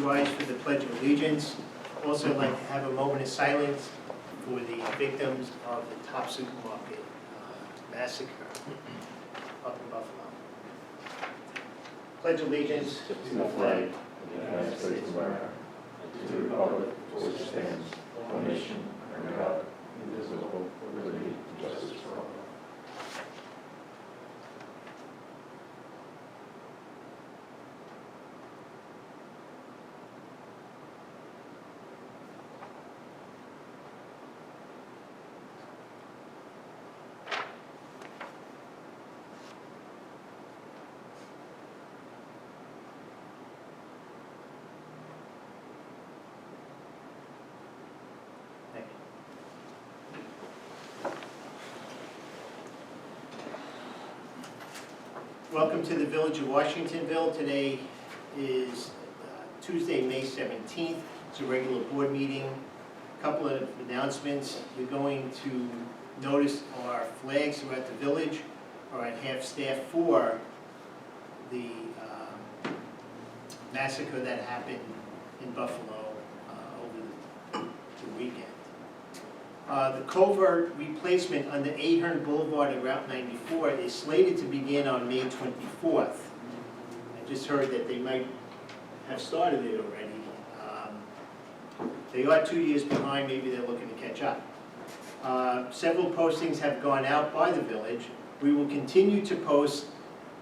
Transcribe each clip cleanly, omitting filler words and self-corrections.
rise for the Pledge of Allegiance. Also, I'd like to have a moment of silence for the victims of the Top Supermarket massacre up in Buffalo. Pledge allegiance to the flag of the United States of America, and to the republic for which it stands, one nation, under God, indivisible, with liberty and justice for all. Thank you. Welcome to the Village of Washingtonville. Today is Tuesday, May 17th. It's a regular board meeting. A couple of announcements. You're going to notice our flags throughout the village are at half-staff for the massacre that happened in Buffalo over the weekend. The culvert replacement under Ahern Boulevard and Route 94 is slated to begin on May 24th. I just heard that they might have started it already. They are 2 years behind, maybe they're looking to catch up. Several postings have gone out by the village. We will continue to post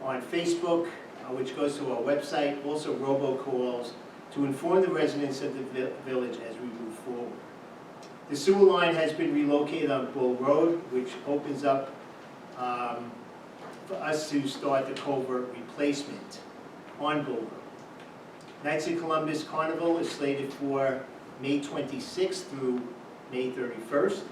on Facebook, which goes to our website, also robocalls, to inform the residents of the village as we move forward. The sewer line has been relocated on Bull Road, which opens up for us to start the culvert replacement on Bull Road. Knights of Columbus Carnival is slated for May 26th through May 31st.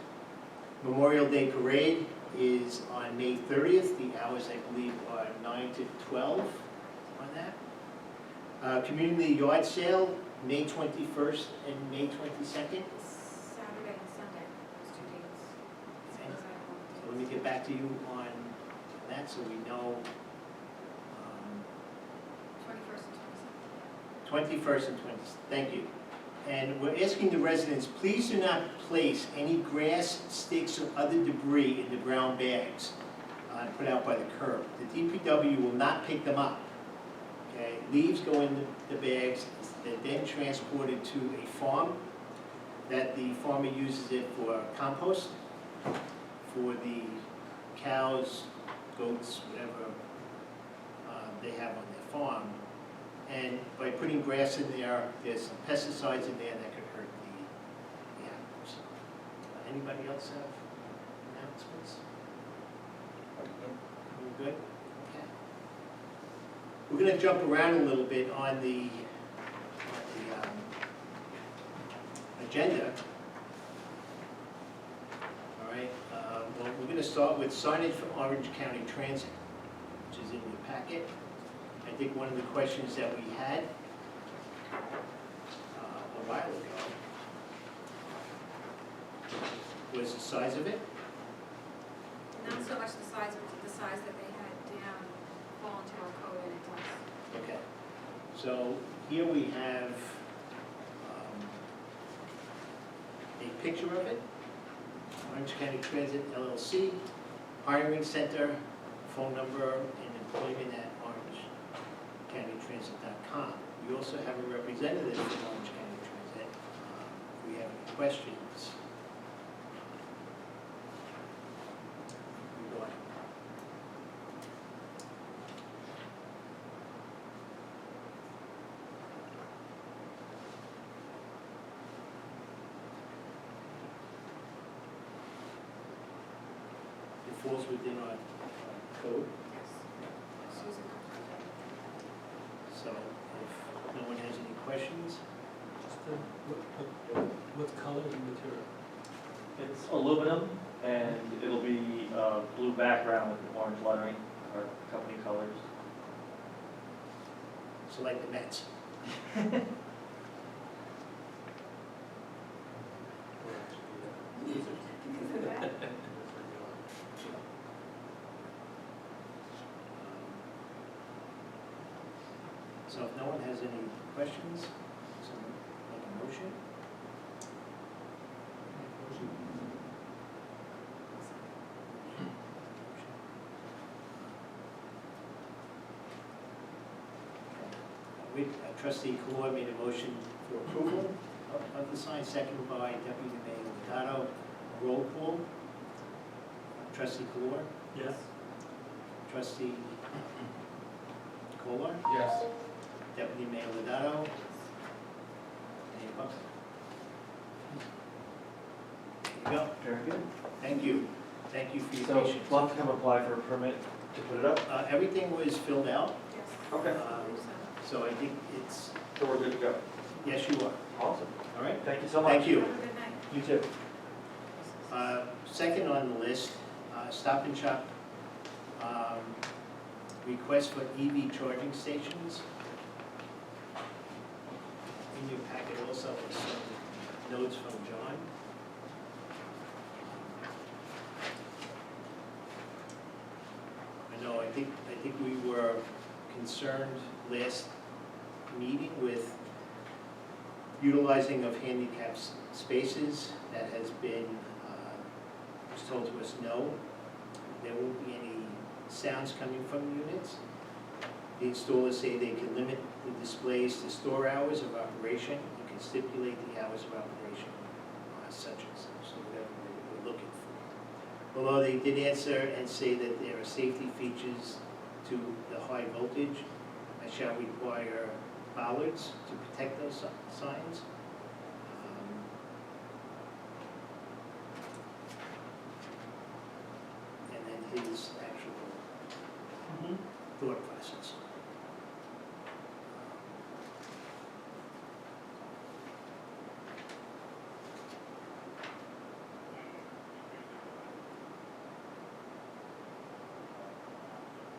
Memorial Day Parade is on May 30th. The hours, I believe, are 9 to 12 on that. Community Yard Sale, May 21st and May 22nd. Saturday and Sunday, those 2 dates. Okay. So let me get back to you on that so we know. 21st and 22nd. 21st and 20th, thank you. And we're asking the residents, please do not place any grass, sticks, or other debris in the brown bags put out by the curb. The DPW will not pick them up. Okay, leaves go in the bags, they're then transported to a farm that the farmer uses it for compost, for the cows, goats, whatever they have on their farm. And by putting grass in there, there's some pesticides in there that could hurt the animals. Anybody else have announcements? We're good? Okay. We're going to jump around a little bit on the agenda. All right. Well, we're going to start with signage for Orange County Transit, which is in your packet. I think one of the questions that we had a while ago was the size of it. Not so much the size, but the size that they had down voluntary code and it does. Okay. So here we have a picture of it. Orange County Transit LLC, hiring center, phone number, and employment at orangecountytransit.com. We also have a representative from Orange County Transit. If we have any questions. Go ahead. It falls within our code. Yes. Susan. So if no one has any questions, What color is the material? It's aluminum, and it'll be blue background with orange lettering, our company colors. so like the Mets. So if no one has any questions, Trustee Kolar made a motion for approval of the sign, seconded by Deputy Mayor Lovato. Roll call. Trustee Kolar, Yes. Trustee Kolar, Yes. Deputy Mayor Lovato. Any opposed? There you go. Very good. Thank you. Thank you for your So, patience. we'll have to come apply for a permit to put it up? Everything was filled out, Yes. Okay. so I think it's, So we're good to go? yes, you are. Awesome. All right? Thank you so much. Thank you. Have a good night. You too. Second on the list, Stop and Shop, request for EV charging stations. In your packet also is some notes from John. I think we were concerned last meeting with utilizing of handicapped spaces. That has been, was told to us no. There won't be any sounds coming from units. The installers say they can limit the displays to store hours of operation. You can stipulate the hours of operation such and such, so whatever we're looking for. Although they did answer and say that there are safety features to the high voltage, I shall require bollards to protect those signs. And then his actual thought process.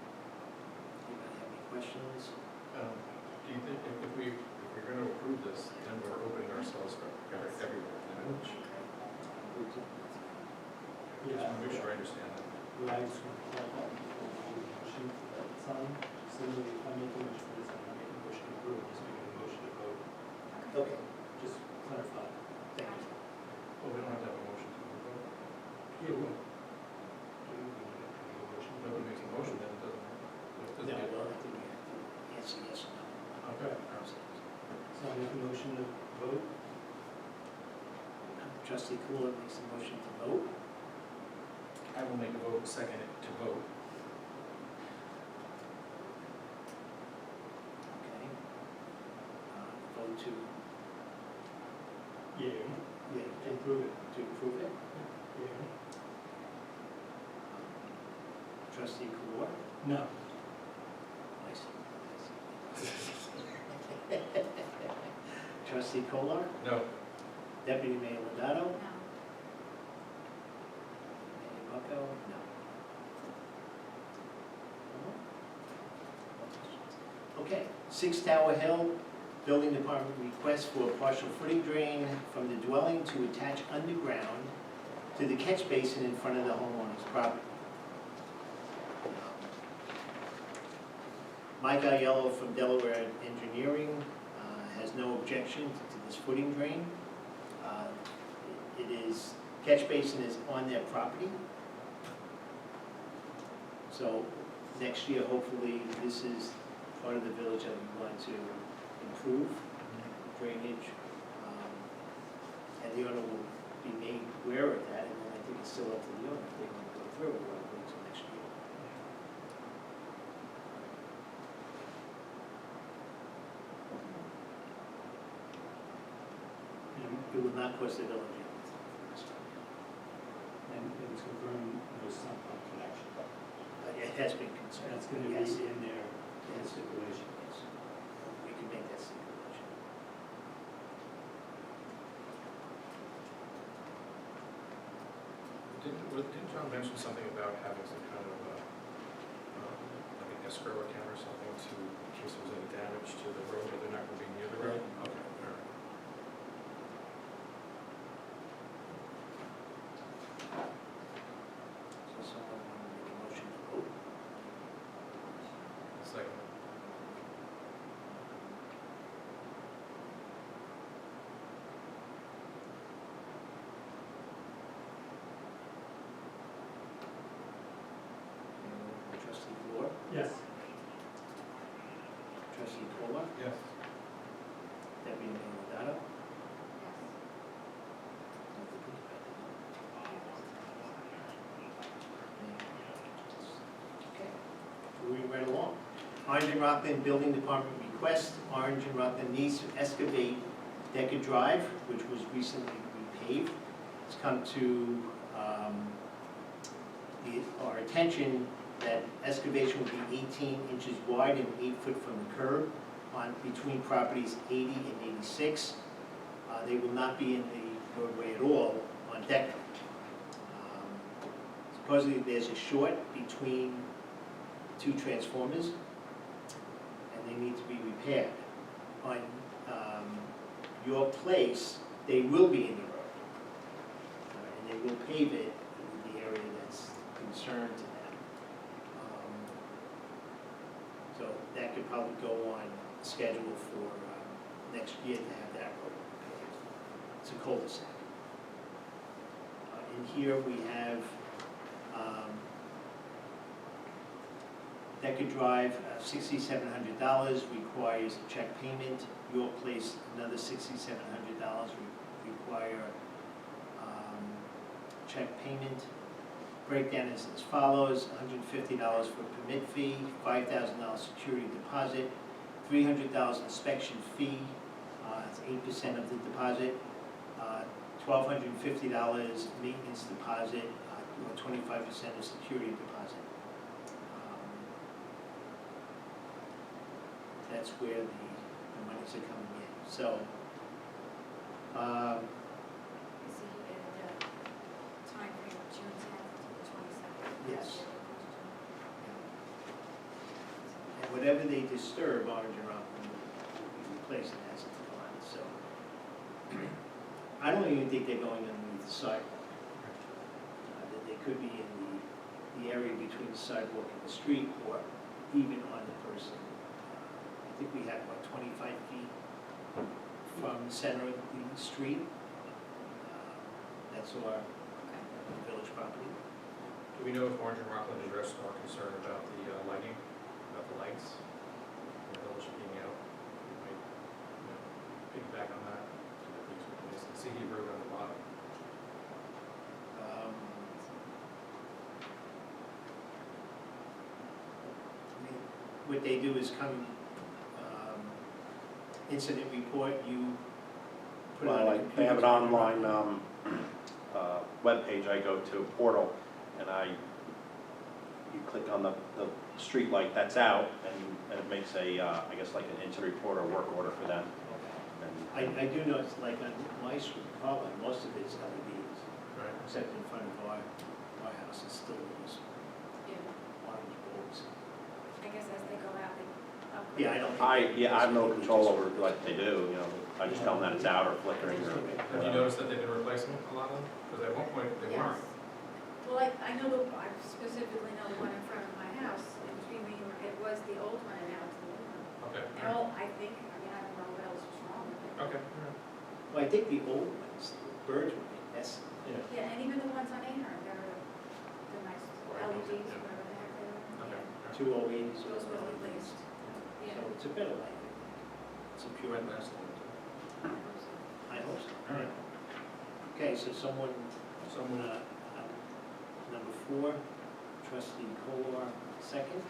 Anybody have any questions? Do you think if we're gonna approve this, then we're opening ourselves for everywhere? Just wanna make sure I understand that. Rags would qualify for the motion for that sign. Similarly, if I make a motion for this, I'm not making a motion to approve, just making a motion to vote. Okay, Just clarify. thank you. Well, we don't have to have a motion to vote. Yeah, well. Do you want to make a motion? Nobody makes a motion, then it doesn't. No, well, I think we have to answer yes or no. Okay. So I make a motion to vote? Trustee Kolar makes a motion to vote. I will make a vote, second it to vote. Okay. Vote to, Yeah. yeah, To approve it. to approve it. Yeah. Trustee Kolar. No. I see. Trustee Kolar. No. Deputy Mayor Lovato. No. Mayor Bucko. No. Okay, 6 Tower Hill, Building Department request for a partial footing drain from the dwelling to attach underground to the catch basin in front of the homeowner's property. Mike Aiello from Delaware Engineering has no objection to this footing drain. It is, catch basin is on their property. So next year, hopefully, this is part of the village that we want to improve drainage. And the owner will be made aware of that, and then I think it's still up to the owner if they want to go through it, we'll wait until next year. It will not cost the village anything. And it's confirmed there's some connection. It has been concerned. That's going to Yes. be in there, in the stipulation. Yes. We can make that stipulation. Didn't John mention something about having some kind of, like an escrow account or something to, in case there was any damage to the road, or they're not gonna be near the road? Okay, all right. So someone want to make a motion to vote? Second. Trustee Fluor, Yes. trustee Kolar, Yes. Orange and Rockland Building Department request, Orange and Rockland needs to excavate Decker Drive, which was recently repaved. It's come to our attention that excavation will be 18 inches wide and 8 foot from the curb on between properties 80 and 86. They will not be in the roadway at all on Decker. Supposedly there's a short between two transformers and they need to be repaired. On York Place, they will be in the road. And they will pave it in the area that's concerned to them. So that could probably go on schedule for next year to have that road paved. It's a cul-de-sac. In here we have Decker Drive, $6,700 requires a check payment. York Place, another $6,700 require check payment. Breakdown is as follows: $150 for permit fee, $5,000 security deposit, $300 inspection fee, it's 8% of the deposit, $1,250 maintenance deposit, or 25% of security deposit. That's where the monies are coming in. So, Is he in the timeframe of June 10th to the 22nd? Yes. And whatever they disturb, Orange and Rockland will be replacing as it's gone. So, I don't even think they're going underneath the sidewalk. That they could be in the area between the sidewalk and the street, or even on the person. I think we have, what, 25 feet from the center of the street. That's our village property. Do we know if Orange and Rockland addressed our concern about the lighting, about the lights, and the village being out? We might, piggyback on that, to get these replaced, and CD Road on the bottom. What they do is come, incident report, you put it on Well, a computer. they have an online webpage. I go to a portal and you click on the street light that's out and it makes a, I guess like an incident report or work order for them. And I do notice, like on my street, probably most of it's LEDs, Right. except in front of our house, it's still those Yeah, orange bulbs. I guess as they go out, they upgrade. Yeah, I don't think. I have no control over what they do, I just tell them that it's out or flickering or. Have you noticed that they've been replacing a lot of them? Because at one point, they Yes. weren't. Well, I know I specifically know the one in front of my house, in between me, it was the old one and now it's the new one. Okay. And all, I think, I mean, I don't know what else was wrong with it. Okay. All right. Well, I think the old ones, the birds would be messy. Yeah, and even the ones on Ahern, they're the nice LEDs, Yeah. whatever the heck they Okay. are. All right. 208s. Those were replaced. Yeah. So it's a better light. It's a pure Right, light. last one. I hope so. All right. Okay, so someone, number 4, trustee Kolar, second.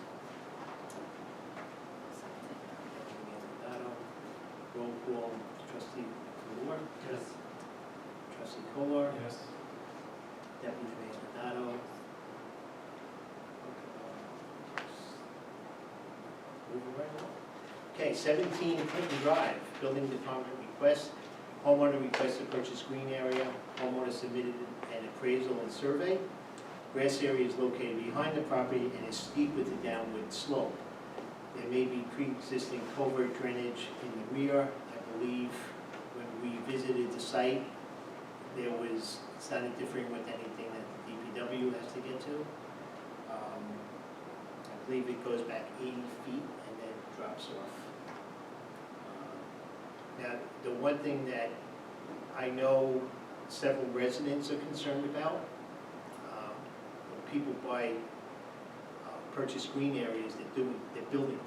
Roll call, trustee Kolar. Yes. Trustee Kolar. Yes. Deputy Mayor Donato. Moving right along. Okay, 17 Clinton Drive, building department request. Homeowner requests to purchase green area. Homeowner submitted an appraisal and survey. Grass area is located behind the property and is steep with a downward slope. There may be pre-existing culvert drainage in the rear. I believe when we visited the site, there was, it's not interfering with anything that the DPW has to get to. I believe it goes back 80 feet and then drops off. Now, the one thing that I know several residents are concerned about, when people buy, purchase green areas, they're building them.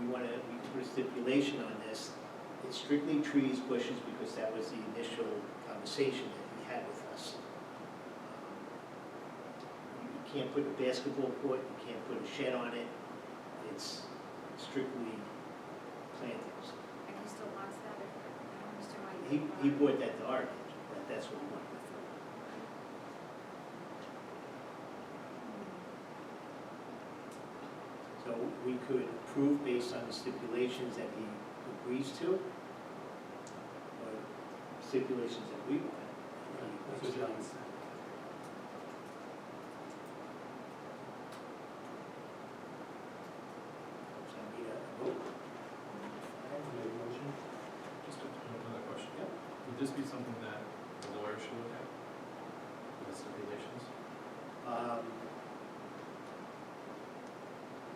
We can put a stipulation on this. It's strictly trees, bushes, because that was the initial conversation that he had with us. You can't put a basketball court, you can't put a shed on it. It's strictly plantings. And he still wants that, I don't understand why he. He bought that to our attention, that's what he wanted to do. So we could approve based on the stipulations that he agrees to, or stipulations that we want. That's what John said. So I need a vote. Make a motion? Just another question. Yep. Would this be something that the lawyer should look at? The stipulations? Well,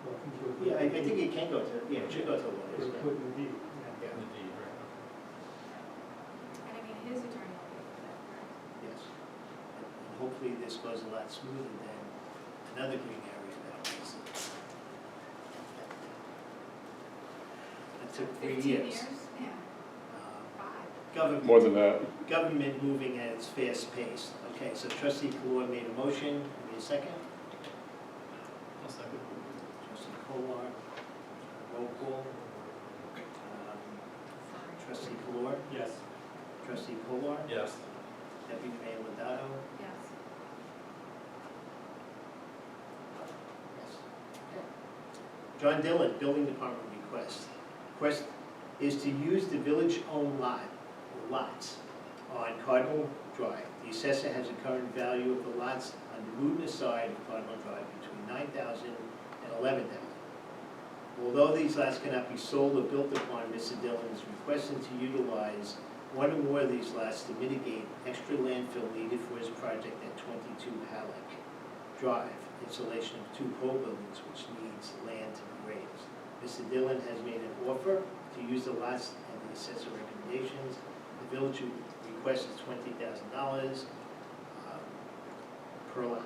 I think you would. Yeah, I think it can go to, yeah, it should go to the Or lawyers. put in the deed, Yeah. In the deed, right, okay. And I mean, his attorney will pay for that, correct? Yes. And hopefully this goes a lot smoother than another green area that was. That took 3 15 years. Yeah, Um, 5. Government. More than that. Government moving at its fast pace. Okay, so trustee Kolar made a motion, give me a second. I'll second. Trustee Kolar, roll call. Sorry. Trustee Kolar, Yes. trustee Kolar, Yes. deputy mayor Lodato. Yes. Yes. Okay. John Dillon, building department request. Request is to use the village-owned lots on Cardinal Drive. The assessor has a current value of the lots on the Newton side of Cardinal Drive between 9,000 and 11,000. Although these lots cannot be sold or built upon, Mr. Dillon is requesting to utilize one or more of these lots to mitigate extra landfill needed for his project at 22 Halleck Drive, installation of 2 pole buildings which needs land to be raised. Mr. Dillon has made an offer to use the lots and the assessor recommendations. The village request is $20,000 per lot.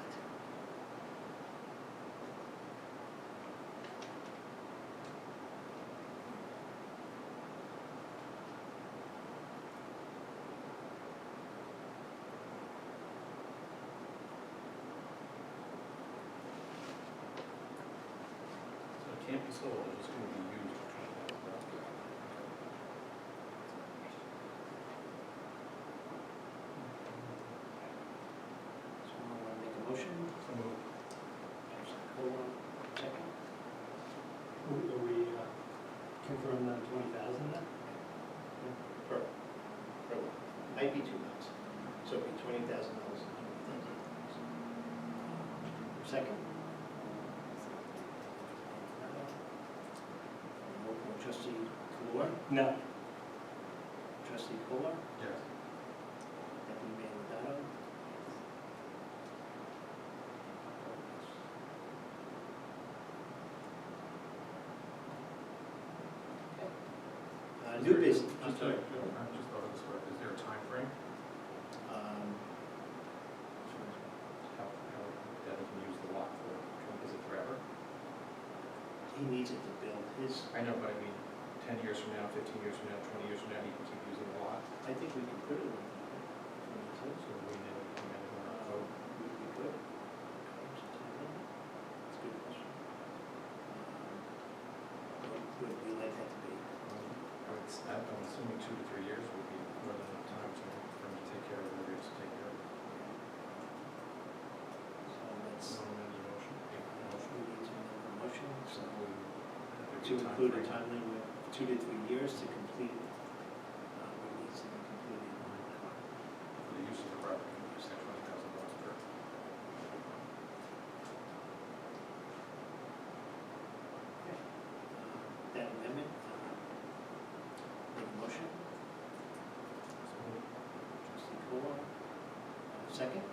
So it can't be sold, it's just gonna be used for $20,000. Someone want to make a motion? So moved. Hold on, second. Are we confirming that 20,000 then? Per lot. Might be 2 lots. So it'd be $20,000 and $20,000. Second? Roll call. Trustee Kolar, No. trustee Kolar, Yes. deputy mayor Lodato. New business, I'm sorry. I just thought of this, is there a time frame? Um, How that he can use the lot for? Is it forever? He needs it to build his, I know, but I mean, 10 years from now, 15 years from now, 20 years from now, he can keep using the lot. I think we can put it in. If we need to. So we need to amend it or vote. We could. That's a good question. What would we like that to be? I'm assuming 2 to 3 years would be more than enough time for him to take care of whatever he has to take care of. So let's, So amend the motion. we need to make a motion, so There'd to be a time include a frame. time limit of 2 to 3 years to complete what needs to be completed on the car. For the use of the property, you said $20,000 per. Okay. That amendment, make a motion. So moved. Trustee Kolar, second.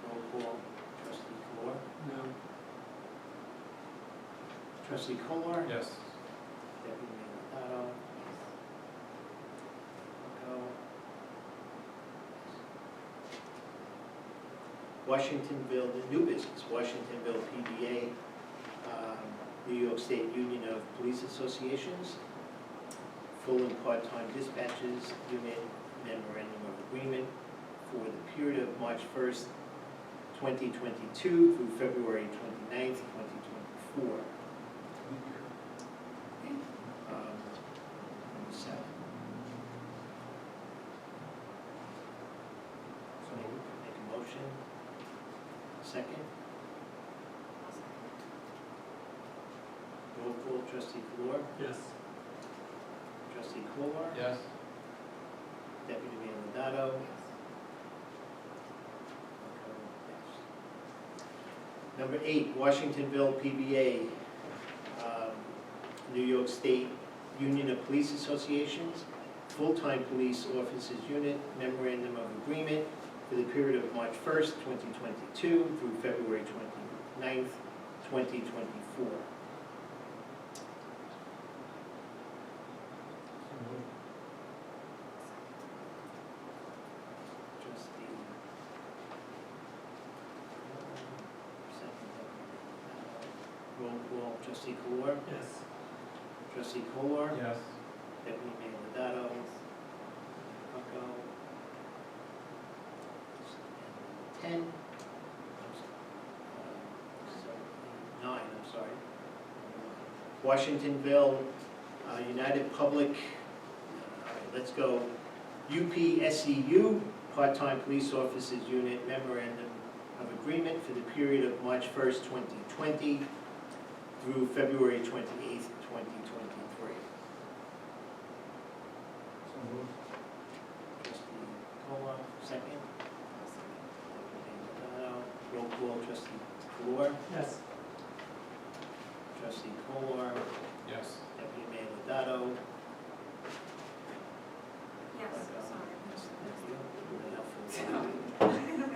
Roll call, trustee Kolar. No. Trustee Kolar. Yes. Deputy Mayor Lodato. Washingtonville, the new business, Washingtonville PDA, New York State Union of Police Associations, full and part-time dispatches, unit memorandum of agreement for the period of March 1st, 2022 through February 29th, 2023. So, make a motion. Second. Roll call, trustee Kolar, Yes. trustee Kolar, Yes. deputy mayor Lodato. Number 8, Washingtonville PBA, New York State Union of Police Associations, Full-Time Police Officers Unit Memorandum of Agreement for the period of March 1st, 2022 through February 29th, 2024. Trustee. Roll call, trustee Kolar, Yes. trustee Kolar, Yes. deputy mayor Lodato, Bucko. 10, 9, I'm sorry. Washingtonville, United Public, all right, let's go. UPSEU, Part-Time Police Officers Unit Memorandum of Agreement for the period of March 1st, 2020 through February 28th, 2023. So moved. Trustee Kolar, second. Roll call, trustee Kolar, Yes. trustee Kolar, Yes. deputy mayor Lodato. Yes, sorry. Thank you. Really helpful.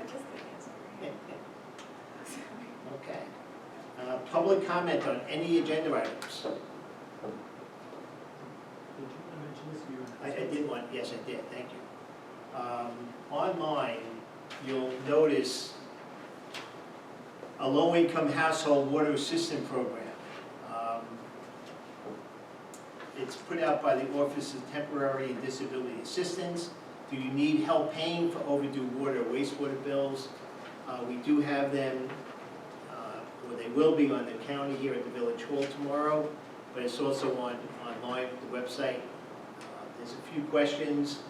Just the answer. Okay. Public comment on any agenda items. Did you want to mention this? I did one, yes, I did, thank you. Online, you'll notice a low-income household water assistance program. It's put out by the Office of Temporary and Disability Assistance. Do you need help paying for overdue water or wastewater bills? We do have them, or they will be on the county here at the Village Hall tomorrow, but it's also online at the website. There's a few questions.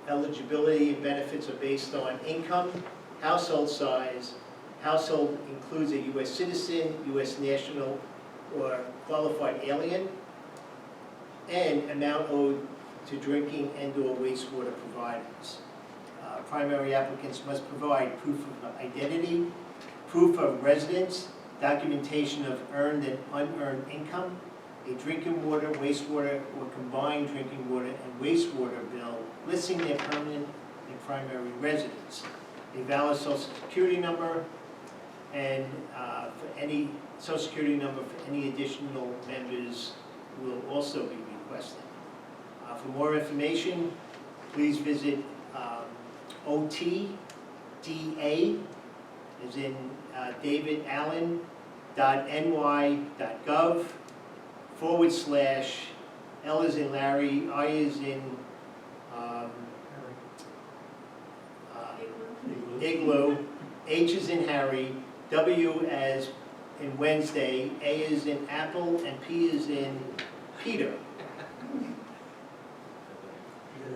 Eligibility and benefits are based on income, household size. Household includes a U.S. citizen, U.S. national, or qualified alien, and amount owed to drinking and/or wastewater providers. Primary applicants must provide proof of identity, proof of residence, documentation of earned and unearned income, a drinking water, wastewater, or combined drinking water and wastewater bill listing their permanent and primary residence, a valid social security number, and for any social security number for any additional members will also be requested. For more information, please visit OTDA, as in davidallen.ny.gov/L as in Larry, I as in Igloo, H as in Harry, W as in Wednesday, A as in Apple, and P as in Peter.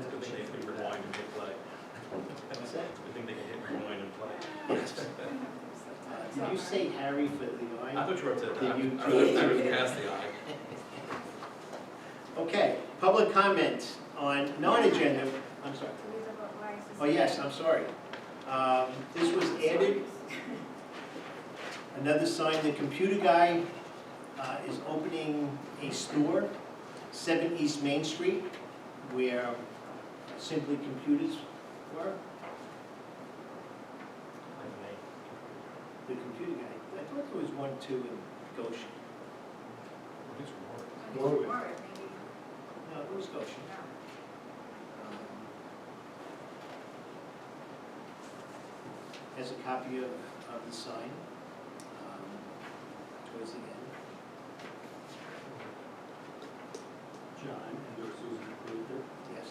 Good thing they can rewind and hit play. What's that? Good thing they can hit rewind and play. Yes. Did you say Harry for the I I? thought you were up to that. Did you- I was past the eye. Okay, public comment on non-agenda, I'm sorry. Oh, yes, I'm sorry. This was added, another sign, the computer guy is opening a store, 7 East Main Street, where Simply Computers were. The computer guy, I thought there was one too in Goshen. Warwick, maybe. No, it was Goshen. Has a copy of the sign towards the end. John and or Susan approved it. Yes.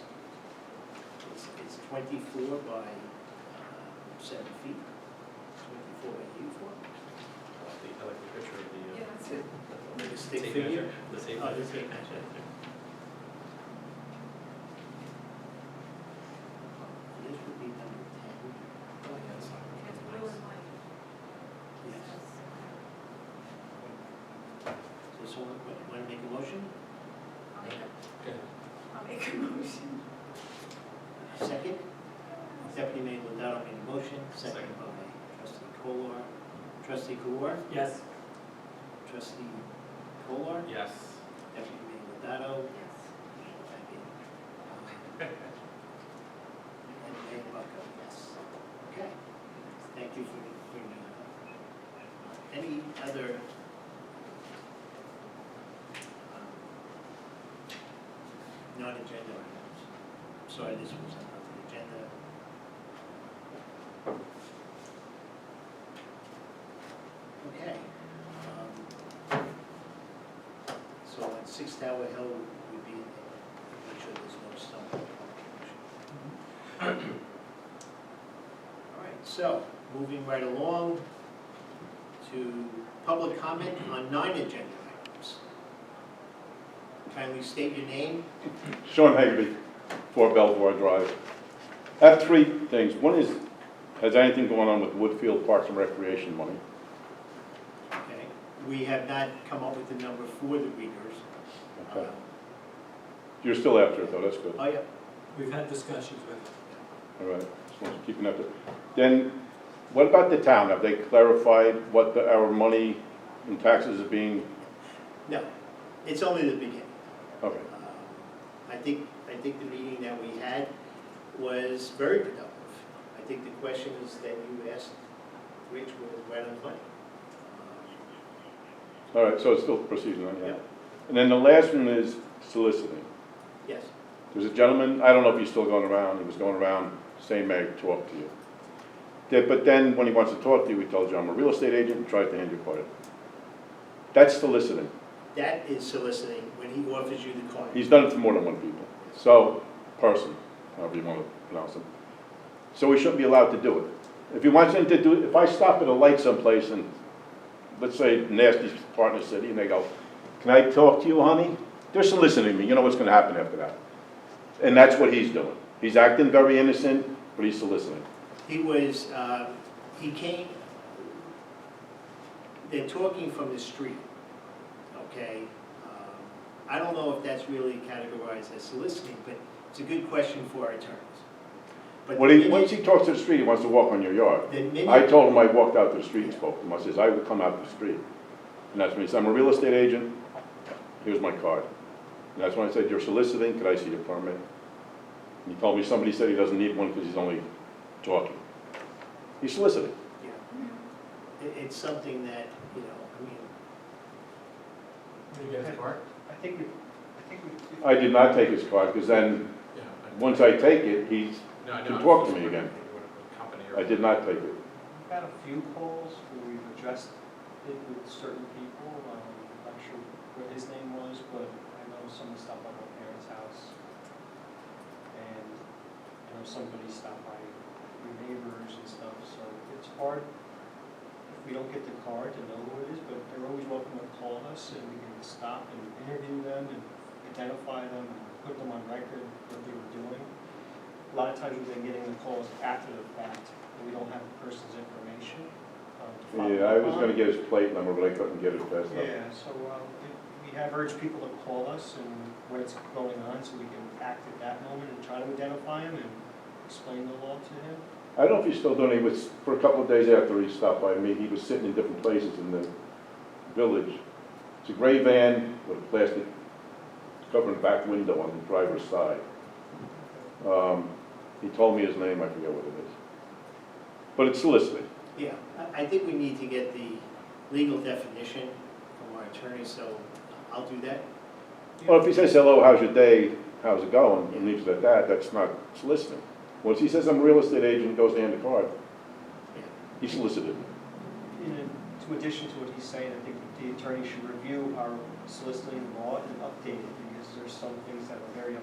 It's 24 by 7 feet. 24 by 84. I like the picture of the, Yeah, that's it. Like a stick tape figure? measure, the tape Oh, measure. the tape measure. This would be number 10. Oh, yeah, that's not- And it's blue and white. Yes. That's, So someone want to make a motion? Okay. I'll make a motion. Second? Deputy Mayor Lodato made a motion, second Second. by trustee Kolar. Trustee Kolar? Yes. Trustee Kolar? Yes. Deputy Mayor Lodato? Yes. And Mayor Bucko, yes. Okay. Thank you for bringing that up. Any other non-agenda items? Sorry, this was not on the agenda. Okay. So on 6 Tower Hill would be, make sure there's no stumble. All right, so, moving right along to public comment on non-agenda items. Kindly state your name. Sean Haggerty, 4 Belvoir Drive. I have 3 things. One is, has anything going on with Woodfield Parks and Recreation money? Okay. We have not come up with a number for the readers. Okay. You're still after it, though, that's good. Oh, yeah. We've had discussions with it. All right, just want to keep an update. Then, what about the town? Have they clarified what our money in taxes is being? No, it's only the beginning. Okay, I think the meeting that we had was very productive. I think the questions that you asked, Rich, were right on the money. all right, so it's still proceeding on, yeah? Yep. And then the last one is soliciting. Yes. There's a gentleman, I don't know if he's still going around, he was going around saying, may I talk to you? But then, when he wants to talk to you, he tells you, I'm a real estate agent, and tries to hand you card. That's soliciting. That is soliciting when he offers you the card. He's done it to more than one people. So, person, however you want to pronounce him. So he shouldn't be allowed to do it. If he wants him to do it, if I stop at a light someplace and, let's say, nasty partner city, and they go, can I talk to you, honey? They're soliciting me, you know what's going to happen after that. And that's what he's doing. He's acting very innocent, but he's soliciting. He was, he came, they're talking from the street, okay? I don't know if that's really categorized as soliciting, but it's a good question for our attorneys. But Once he talks to the street, he wants to walk on your yard. the minute- I told him I walked out to the street and spoke to him. I says, I would come out to the street. And that's when he said, I'm a real estate agent, here's my card. And that's when I said, you're soliciting, could I see your permit? And he told me somebody said he doesn't need one because he's only talking. He's soliciting. Yeah. It's something that, you know, I mean, Did you get his card? I think we. I did not take his card because then, Yeah. once I take it, he's, No, I can know. talk to me again. Company or. I did not take it. We've had a few calls where we've addressed it with certain people. I'm not sure what his name was, but I know someone stopped by my parents' house. And I know somebody stopped by your neighbors and stuff, so it's hard if we don't get the card to know who it is, but they're always welcome to call us and we can stop and interview them and identify them and put them on record what they were doing. A lot of times we've been getting the calls after the fact, and we don't have the person's information. To follow Yeah, I up was on. gonna get his plate number, but I couldn't get it fast enough. Yeah, so we have urged people to call us and when it's going on, so we can act at that moment and try to identify him and explain the law to him. I don't know if he's still doing it. He was, for a couple of days after he stopped by me, he was sitting in different places in the village. It's a gray van with a plastic covering back window on the driver's side. He told me his name, I forget what it is. But it's soliciting. yeah, I think we need to get the legal definition from our attorney, so I'll do that. Well, if he says, hello, how's your day, how's it going, and leaves it at that, that's not soliciting. Once he says, I'm a real estate agent, goes to hand the card, Yeah. he solicited. To addition to what he's saying, I think the attorney should review our soliciting law and update it, because there's some things that are very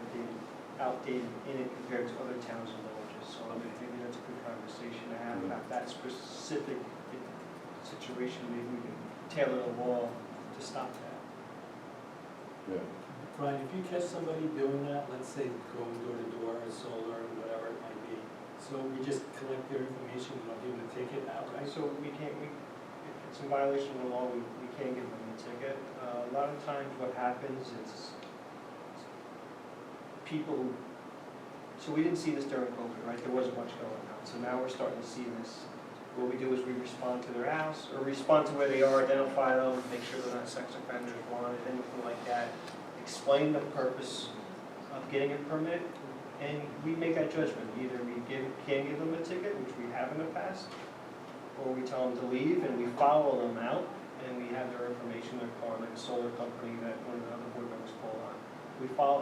outdated in it compared to other towns and villages. So maybe that's a good conversation to have about that specific situation. Maybe we can tailor the law to stop that. Yeah. Brian, if you catch somebody doing that, let's say going door to door or solar or whatever it might be, so we just collect their information, we don't give them a ticket outright? So we can't, if it's in violation of the law, we can't give them a ticket. A lot of times what happens is people, so we didn't see this during COVID, right? There wasn't much going on. So now we're starting to see this. What we do is we respond to their house, or respond to where they are, identify them, make sure they're not sex offenders, wanted, anything like that. Explain the purpose of getting a permit, and we make that judgment. Either we can give them a ticket, which we have in the past, or we tell them to leave, and we follow them out, and we have their information, their car, like a solar company that one of the other board members called on.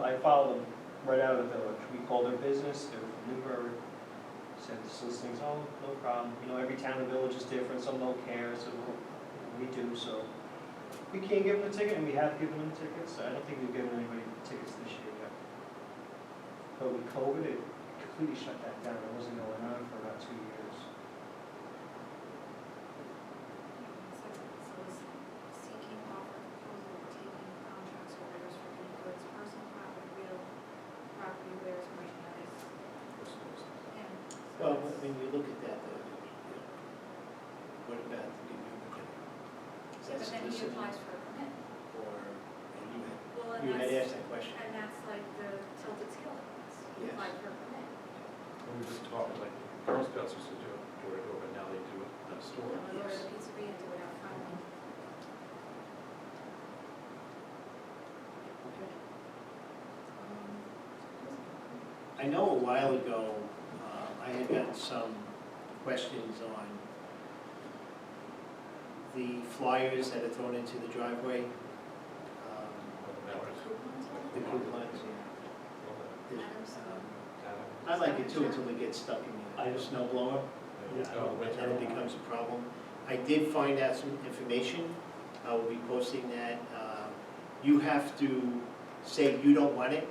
I follow them right out of the village. We call their business, they're from Newburgh, said this listings, oh, no problem. You know, every town and village is different, some don't care, so we do, so. We can't give them a ticket, and we have given them tickets. I don't think we've given anybody tickets this year yet. But with COVID, it completely shut that down. It wasn't going on for about 2 years. So it's seeking offer proposal or taking contracts or orders for any goods, personal property, real property, wares, merchandise. Yeah. Well, when you look at that, though, what about the new permit? Is Yeah, that but then he soliciting, applies for a permit. or, and Well, and you had that's, asked that question? and that's like the tilted scale. He Yes. applied for a permit. And we just talked, like, Girl Scouts used to do it door to door, but now they do it in a store. Or go to the pizzeria and do it out front. I know a while ago, I had gotten some questions on the flyers that are thrown into the driveway, Now it's- the coupons. Adam's, I like it too until it gets stuck in the snow blower, Yeah. Oh, and winter. then it becomes a problem. I did find out some information, I will be posting that. You have to say you don't want it.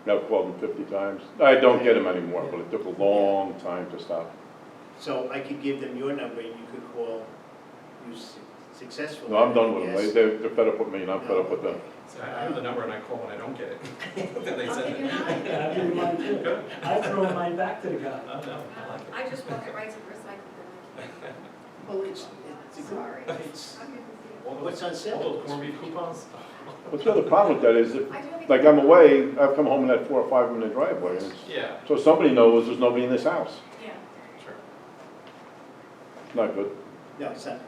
I've called them 50 times. I don't get them anymore, but it took a long time to stop. So I could give them your number and you could call you successfully. No, I'm done with Yes. them. They're fed up with me and I'm fed up with them. So I have the number and I call when I don't get it. Then they I'll send give you it. mine. Yeah, I give you mine too. Good. I throw mine back to the guy. Oh, no, I like it. I just walk it right to the recycle bin. Well, it's a Sorry. good, it's, I'll give it to you. All what's on those, sale? all those corned beef coupons? What's the other problem with that is, if, I do have like, I'm away, I've come home in that 4 or 5 minute driveway, and it's, Yeah, so somebody knows there's nobody in this house. Yeah. sure. Not good. No, it's not.